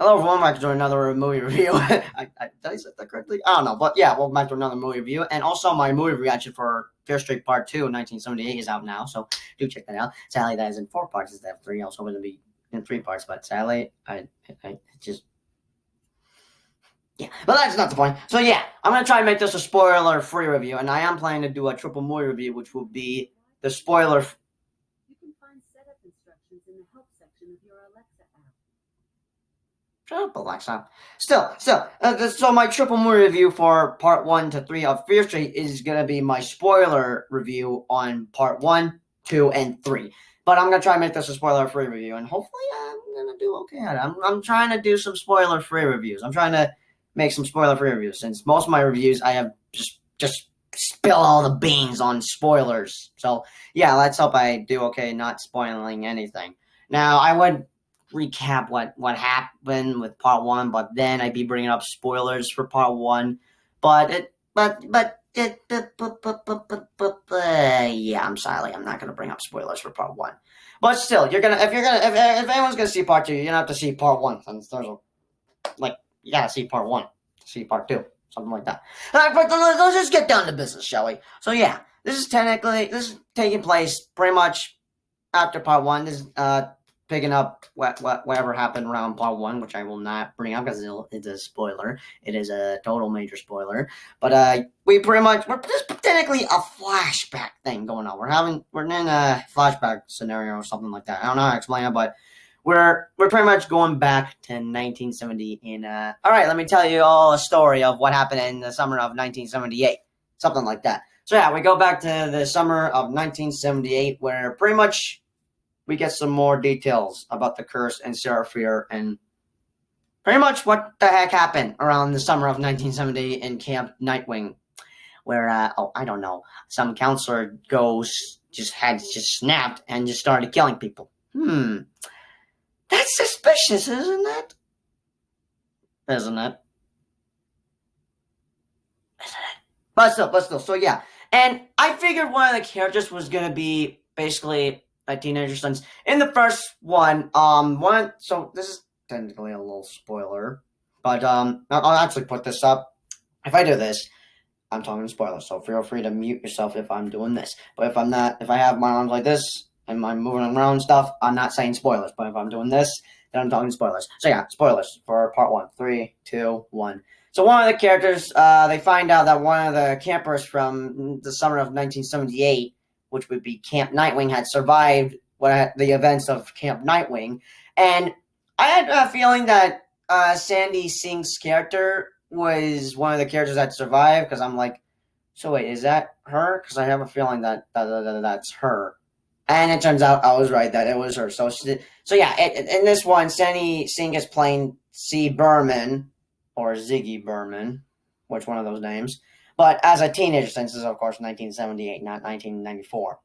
Hello everyone, back to another movie review. Did I say that correctly? I don't know, but yeah, welcome back to another movie review. And also my movie reaction for Fear Street Part 2 1978 is out now, so do check that out. Sadly, that is in 4 parts instead of 3. I was hoping to be in 3 parts, but sadly, I just... Yeah, but that's not the point. So yeah, I'm going to try and make this a spoiler-free review, and I am planning to do a triple movie review, which will be the spoiler... You can find setup instructions in the help section of your Alexa app. Shut up, Alexa. So my triple movie review for part 1 to 3 of Fear Street is going to be my spoiler review on part 1, 2, and 3. But I'm going to try and make this a spoiler-free review, and hopefully I'm going to do okay at it. I'm trying to do some spoiler-free reviews. I'm trying to make some spoiler-free reviews, since most of my reviews I have just spill all the beans on spoilers. So, yeah, let's hope I do okay not spoiling anything. Now, I would recap what happened with part 1, but then I'd be bringing up spoilers for part 1. Yeah, I'm sorry, I'm not gonna bring up spoilers for part 1. But still, if anyone's gonna see part 2, you're gonna have to see part 1. Since there's you gotta see part 1 to see part 2, something like that. But let's just get down to business, shall we? So yeah, this is taking place pretty much after part 1. This is picking up whatever happened around part 1, which I will not bring up because it's a spoiler. It is a total major spoiler. But we're just technically a flashback thing going on. We're in a flashback scenario or something like that. I don't know how to explain it, but we're pretty much going back to 1970 all right, let me tell you all a story of what happened in the summer of 1978. Something like that. So yeah, we go back to the summer of 1978, where pretty much we get some more details about the curse and Sarah Fear and pretty much what the heck happened around the summer of 1970 in Camp Nightwing, where, I don't know, some counselor just snapped and just started killing people. That's suspicious, isn't it? Isn't it? But still, so yeah. And I figured one of the characters was going to be basically a teenager, since in the first one, so this is technically a little spoiler, but I'll actually put this up. If I do this, I'm talking spoilers, so feel free to mute yourself if I'm doing this. But if I have my arms like this and I'm moving around stuff, I'm not saying spoilers. But if I'm doing this, then I'm talking spoilers. So yeah, spoilers for part 1. 3, 2, 1. So one of the characters, they find out that one of the campers from the summer of 1978, which would be Camp Nightwing, had survived the events of Camp Nightwing. And I had a feeling that Sandy Singh's character was one of the characters that survived, because I'm like, so wait, is that her? Because I have a feeling that that's her. And it turns out I was right, that it was her. So yeah, in this one, Sandy Singh is playing C. Berman, or Ziggy Berman, which one of those names, but as a teenager, since this is, of course, 1978, not 1994.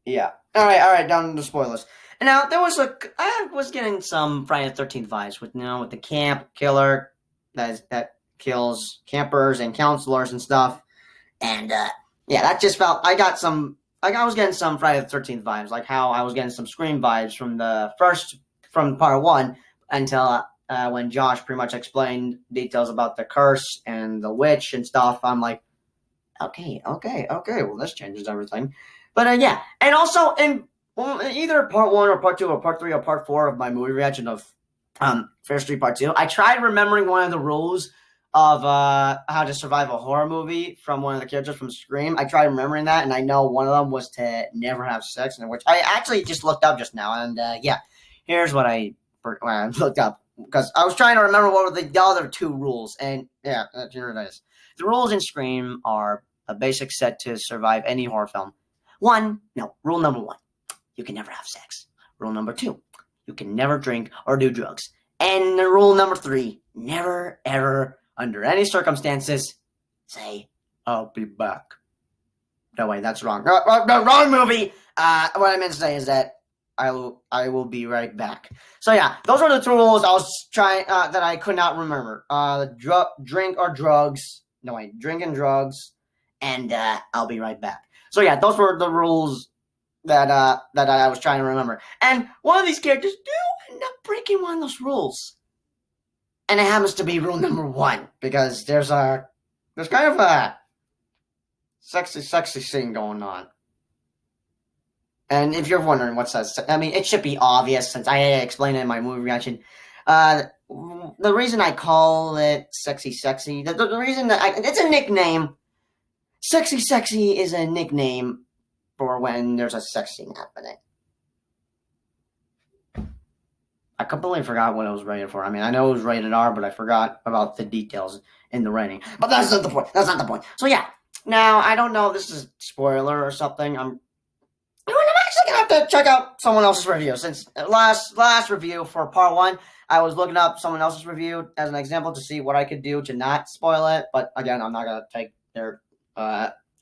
Yeah. All right, down to the spoilers. And now, I was getting some Friday the 13th vibes with the camp killer that kills campers and counselors and stuff. And, yeah, that just felt, I was getting some Friday the 13th vibes, like how I was getting some Scream vibes from part 1, until, when Josh pretty much explained details about the curse and the witch and stuff. I'm like, okay, well, this changes everything. But, yeah, and also in either part 1 or part 2 or part 3 or part 4 of my movie reaction of Fear Street Part 2, I tried remembering one of the rules of how to survive a horror movie from one of the characters from Scream. I tried remembering that, and I know one of them was to never have sex, which I actually just looked up just now. And, yeah, here's what I looked up, because I was trying to remember what were the other 2 rules. And, yeah, here it is. The rules in Scream are a basic set to survive any horror film. Rule number 1, you can never have sex. Rule number 2, you can never drink or do drugs. And rule number 3, never, ever, under any circumstances, say, I'll be back. No, wait, that's wrong. No, wrong movie! What I meant to say is that I will be right back. So yeah, those are the 2 rules I was trying, that I could not remember. Drink and drugs, and I'll be right back. So yeah, those were the rules that I was trying to remember. And one of these characters do end up breaking one of those rules. And it happens to be rule number 1, because there's kind of a sexy scene going on. And if you're wondering what's that, I mean, it should be obvious since I explained it in my movie reaction. The reason I call it sexy, the reason that it's a nickname. Sexy is a nickname for when there's a sex scene happening. I completely forgot what it was rated for. I mean, I know it was rated R, but I forgot about the details in the rating. But that's not the point. That's not the point. So yeah. Now, I don't know if this is a spoiler or something. I'm actually going to have to check out someone else's review. Since last review for part 1, I was looking up someone else's review as an example to see what I could do to not spoil it. But again, I'm not going to take their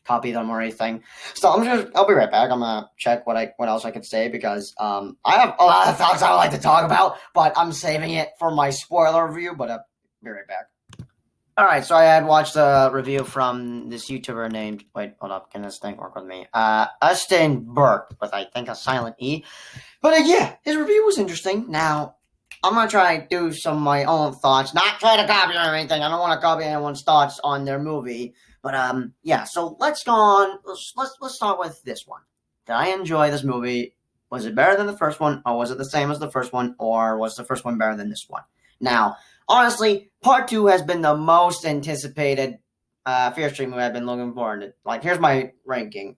copy them or anything. So I'll be right back. I'm gonna check what else I could say because I have a lot of thoughts I would like to talk about, but I'm saving it for my spoiler review. But I'll be right back. All right, so I had watched a review from this YouTuber named hold up, can this thing work with me? R.L.Stine with I think a silent E. But yeah, his review was interesting. Now I'm gonna try to do some of my own thoughts, not try to copy or anything. I don't want to copy anyone's thoughts on their movie. But yeah. So let's go on. Let's start with this one. Did I enjoy this movie? Was it better than the first one, or was it the same as the first one, or was the first one better than this one? Now, honestly, part 2 has been the most anticipated Fear Street movie I've been looking forward to. Like, here's my ranking: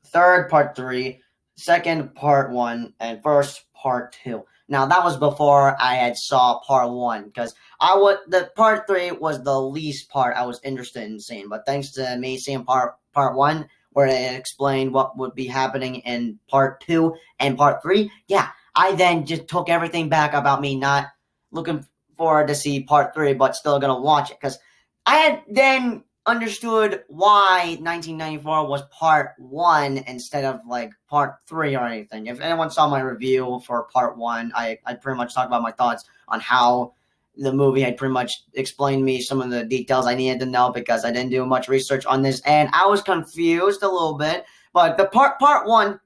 third, part 3; second, part 1; and first, part 2. Now that was before I had saw part 1 because the part 3 was the least part I was interested in seeing. But thanks to me seeing part 1 where it explained what would be happening in part 2 and part 3, yeah, I then just took everything back about me not looking forward to see part 3, but still gonna watch it because I had then understood why 1994 was part 1 instead of like part 3 or anything. If anyone saw my review for part 1, I pretty much talked about my thoughts on how the movie had pretty much explained me some of the details I needed to know because I didn't do much research on this and I was confused a little bit. But the part 1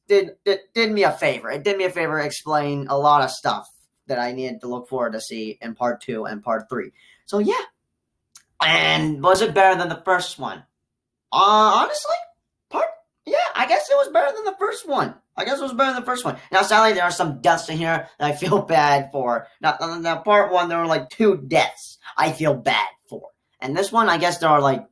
did me a favor. It did me a favor explain a lot of stuff that I needed to look forward to see in part 2 and part 3. So yeah. And was it better than the first one? Honestly, I guess it was better than the first one. Now, sadly, there are some deaths in here that I feel bad for. Now, part 1, there were like 2 deaths I feel bad for. And this one, I guess there are like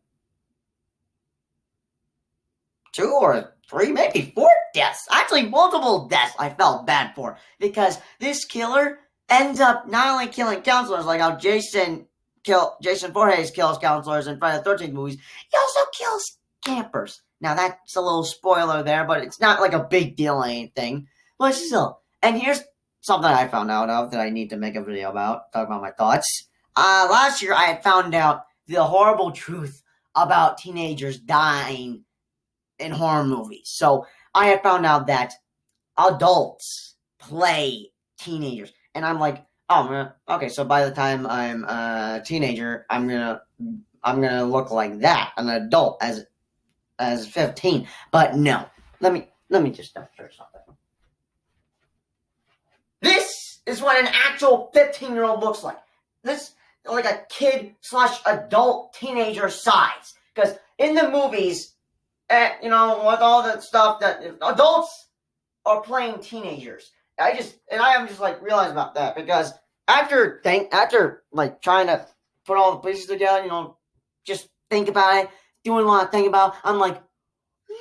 2 or 3, maybe 4 deaths. Actually, multiple deaths I felt bad for. Because this killer ends up not only killing counselors, like how Jason Voorhees kills counselors in Friday the 13th movies, he also kills campers. Now, that's a little spoiler there, but it's not like a big deal or anything. But still. And here's something I found out of that I need to make a video about, talk about my thoughts. Last year, I had found out the horrible truth about teenagers dying in horror movies. So, I had found out that adults play teenagers. And I'm like, oh man, okay, so by the time I'm a teenager, I'm gonna look like that, an adult as 15. But no. Let me just demonstrate something. This is what an actual 15-year-old looks like. This like a kid/adult teenager size. Because in the movies, with all that stuff that adults are playing teenagers. I am just like realizing about that because after like trying to put all the pieces together, just think about it, doing a lot of thinking about, I'm like,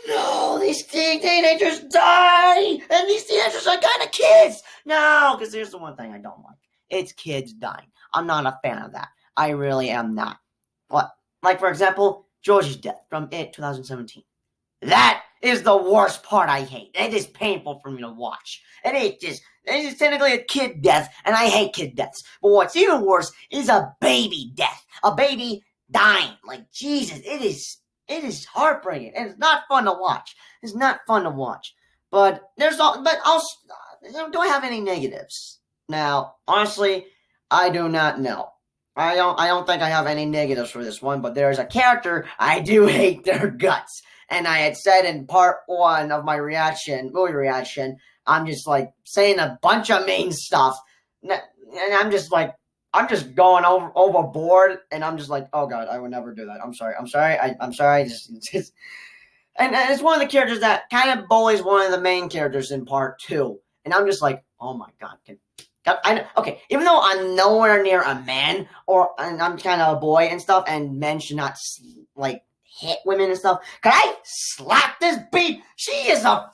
no, these teenagers die, and these teenagers are kind of kids. No, because here's the one thing I don't like: it's kids dying. I'm not a fan of that. I really am not. What? Like for example, George's death from It 2017. That is the worst part I hate. It is painful for me to watch. And it is technically a kid death, and I hate kid deaths. But what's even worse is a baby death. A baby dying. Like, Jesus, it is heartbreaking. And it's not fun to watch. It's not fun to watch. But do I have any negatives? Now, honestly, I do not know. I don't think I have any negatives for this one, but there's a character I do hate their guts. And I had said in part 1 of my movie reaction, I'm just like saying a bunch of mean stuff, and I'm just like, I'm just going overboard, and I'm just like, oh god, I would never do that. I'm sorry. I'm sorry. Just and it's one of the characters that kind of bullies one of the main characters in part 2, and I'm just like, oh my god, okay, even though I'm nowhere near a man, and I'm kind of a boy and stuff, and men should not like hit women and stuff. Can I slap this beat? She is a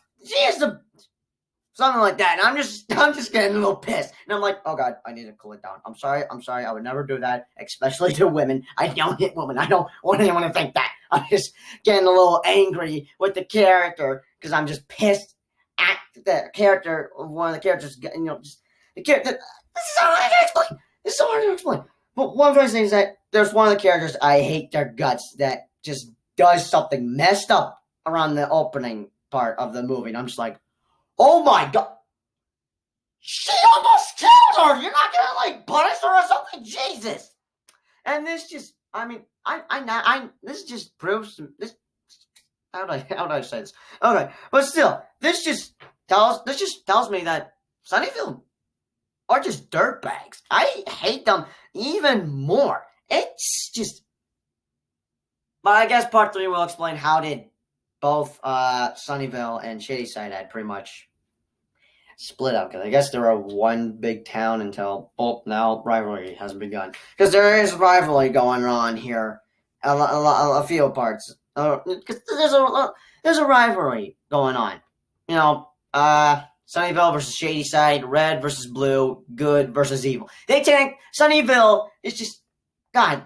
something like that. And I'm just getting a little pissed, and I'm like, oh god, I need to cool it down. I'm sorry. I would never do that, especially to women. I don't hit women. I don't want anyone to think that. I'm just getting a little angry with the character because I'm just pissed at the character of one of the characters. Just the character. This is so hard to explain. But one of the things is that there's one of the characters I hate their guts that just does something messed up around the opening part of the movie, and I'm just like, oh my god, she almost killed her. You're not gonna like punish her or something, Jesus. And this just, I mean, this just proves this. How do I say this? Okay, but still, this just tells me that Sunnyvale are just dirtbags. I hate them even more. It's just, but I guess part 3 will explain how did both Sunnyvale and Shadyside had pretty much split up, because I guess there are one big town until now rivalry hasn't begun, because there is rivalry going on here a few parts, because there's a rivalry going on, Sunnyvale versus Shadyside, red versus blue, good versus evil. They think Sunnyvale is just god.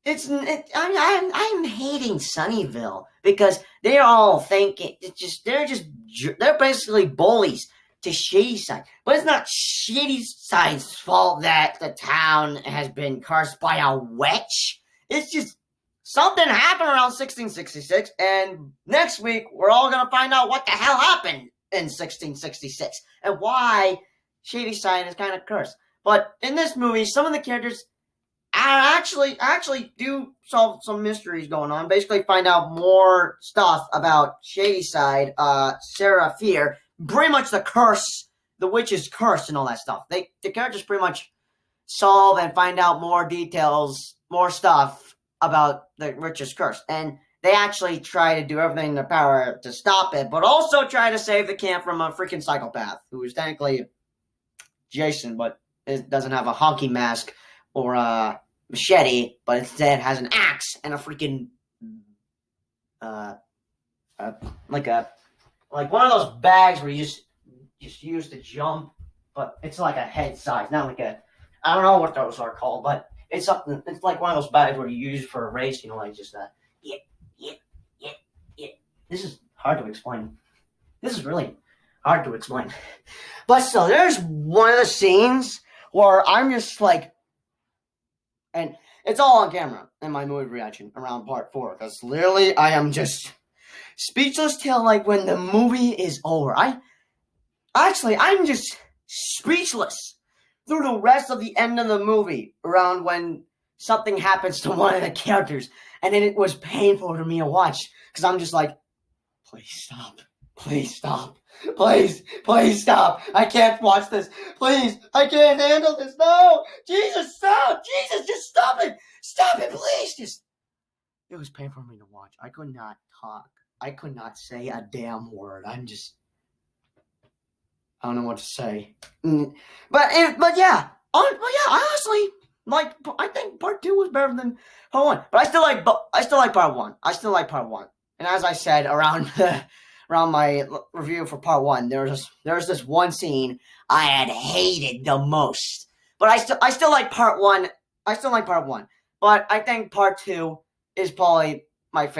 I'm hating Sunnyvale because they're all thinking they're basically bullies to Shadyside. But it's not Shadyside's fault that the town has been cursed by a witch. It's just something happened around 1666, and next week we're all going to find out what the hell happened in 1666 and why Shadyside is kind of cursed. But in this movie, some of the characters actually do solve some mysteries going on. Basically, find out more stuff about Shadyside, Sarah Fear, pretty much the curse, the witch's curse, and all that stuff. The characters pretty much solve and find out more details, more stuff about the witch's curse, and they actually try to do everything in their power to stop it, but also try to save the camp from a freaking psychopath who is technically Jason, but it doesn't have a hockey mask or a machete, but instead has an axe and a freaking like one of those bags where you just use to jump, but it's like a head size, not like a, I don't know what those are called, but it's something. It's like one of those bags where you use for a race, like just yeah. This is hard to explain. This is really hard to explain. But still, there's one of the scenes where I'm just like, and it's all on camera in my movie reaction around part 4, because literally I am just speechless till like when the movie is over. I'm just speechless through the rest of the end of the movie around when something happens to one of the characters, and then it was painful for me to watch because I'm just like, please stop. Please stop. Please stop. I can't watch this. Please. I can't handle this. No. Jesus, stop. Jesus, just stop it. Stop it, please. It was painful for me to watch. I could not talk. I could not say a damn word. I don't know what to say. But yeah. Honestly, I think part 2 was better than part 1. But I still like part 1. And as I said around my review for part 1, there was this one scene I had hated the most. But I still like part 1. But I think part 2 is probably my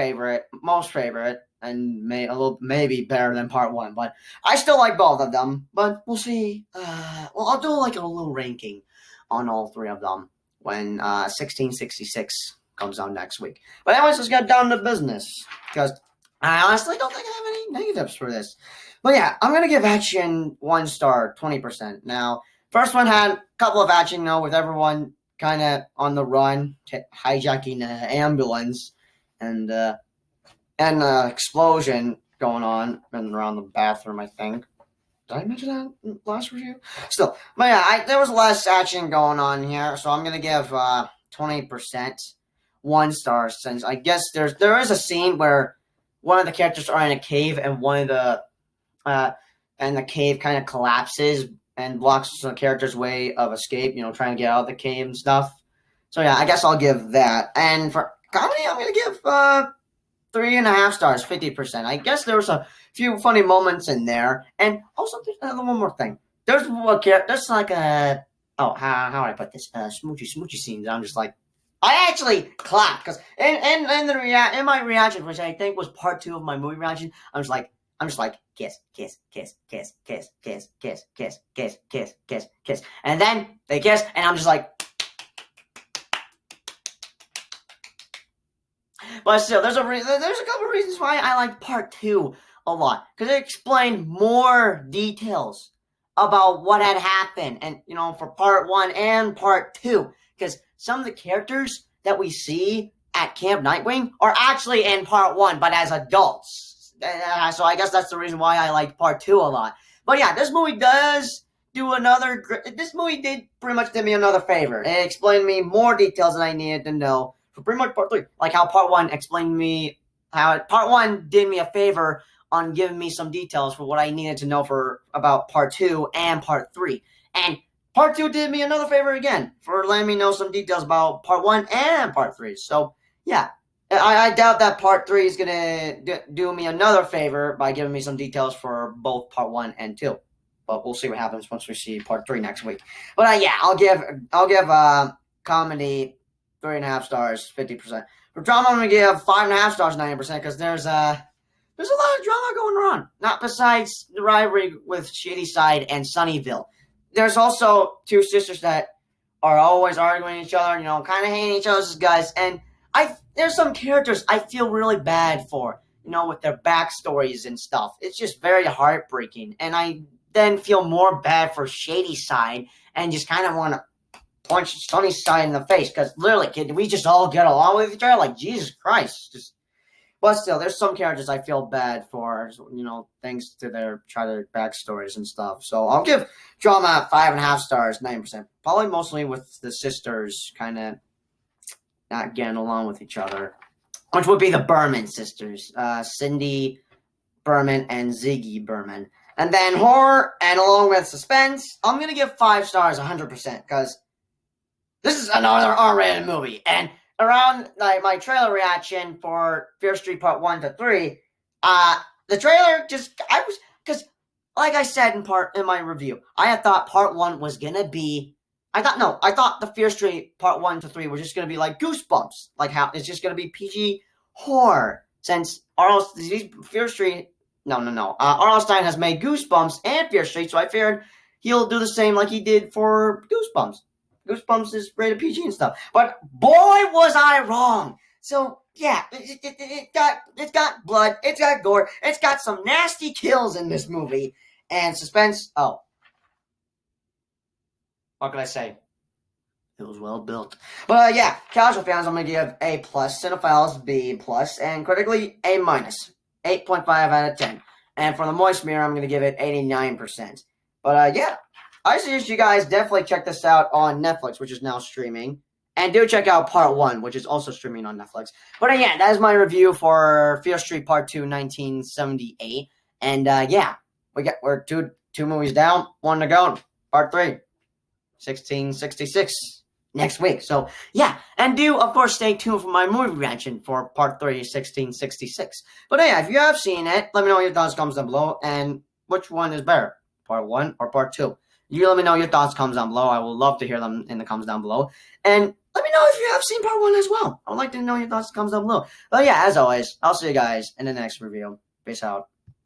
most favorite, and maybe better than part 1. But I still like both of them. But we'll see. I'll do like a little ranking on all 3 of them when 1666 comes out next week. But anyways, let's get down to business, because I honestly don't think I have any negatives for this. But yeah, I'm going to give action 1 star, 20%. Now, first one had a couple of action, with everyone kind of on the run, hijacking an ambulance, and an explosion going on around the bathroom, I think. Did I mention that in last review? Still, but yeah, there was less action going on here, so I'm gonna give 20% 1 star, since I guess there is a scene where one of the characters are in a cave and one of the uh, and the cave kind of collapses and blocks the character's way of escape. Trying to get out of the cave and stuff. So yeah, I guess I'll give that. And for comedy, I'm gonna give 3.5 stars, 50%. I guess there was a few funny moments in there, and also there's one more thing. There's like a how would I put this? Smoochy scenes. I'm just like, I actually clapped because in my reaction, which I think was part 2 of my movie reaction, I'm just like kiss, kiss, kiss, kiss, kiss, kiss, kiss, kiss, kiss, kiss, kiss, kiss, and then they kiss, and I'm just like. But still, there's a couple of reasons why I like part 2 a lot, because it explained more details about what had happened, and for part 1 and part 2, because some of the characters that we see at Camp Nightwing are actually in part 1, but as adults. So I guess that's the reason why I like part 2 a lot. But yeah, this movie did pretty much do me another favor. It explained me more details than I needed to know for pretty much part 3. Like how part 1 part 1 did me a favor on giving me some details for what I needed to know about part 2 and part 3. And part 2 did me another favor again for letting me know some details about part 1 and part 3. So yeah, I doubt that part 3 is gonna do me another favor by giving me some details for both part 1 and 2. But we'll see what happens once we see part 3 next week. But yeah, I'll give comedy 3.5 stars, 50%. For drama, I'm gonna give 5.5 stars, 90%, because there's a lot of drama going on. Not besides the rivalry with Shadyside and Sunnyville. There's also 2 sisters that are always arguing with each other, kind of hating each other's guys. And there's some characters I feel really bad for, with their backstories and stuff. It's just very heartbreaking. And I then feel more bad for Shadyside and just kind of want to punch Sunnyside in the face, because literally, kid, we just all get along with each other? Like, Jesus Christ. But still, there's some characters I feel bad for, thanks to their backstories and stuff. So I'll give drama 5.5 stars, 90%. Probably mostly with the sisters kind of not getting along with each other, which would be the Berman sisters, Cindy Berman and Ziggy Berman. And then horror, and along with suspense, I'm going to give 5 stars, 100%, because this is another R-rated movie. And around my trailer reaction for Fear Street Part 1 to 3, the trailer because like I said in my review, I had thought Part 1 was going to be, I thought the Fear Street Part 1 to 3 were just going to be like Goosebumps, like how it's just going to be PG horror, since Fear Street, R.L.Stine has made Goosebumps and Fear Street, so I figured he'll do the same like he did for Goosebumps. Goosebumps is rated PG and stuff. But boy, was I wrong. So yeah, it's got blood, it's got gore, it's got some nasty kills in this movie, and suspense. Oh, what can I say? It was well built. But yeah, casual fans, I'm gonna give A+, cinephiles B+, and critically A-, 8.5 out of 10. And for the moist mirror, I'm gonna give it 89%. But yeah, I suggest you guys definitely check this out on Netflix, which is now streaming. And do check out Part 1, which is also streaming on Netflix. But again, that is my review for Fear Street Part 2, 1978. And yeah, we're two movies down, 1 to go. Part 3, 1666, next week. So yeah, and do, of course, stay tuned for my movie reaction for Part 3, 1666. But yeah, if you have seen it, let me know your thoughts, comments down below, and which one is better, Part 1 or Part 2. You let me know your thoughts, comments down below. I would love to hear them in the comments down below. And let me know if you have seen Part 1 as well. I would like to know your thoughts, comments down below. But yeah, as always, I'll see you guys in the next review. Peace out.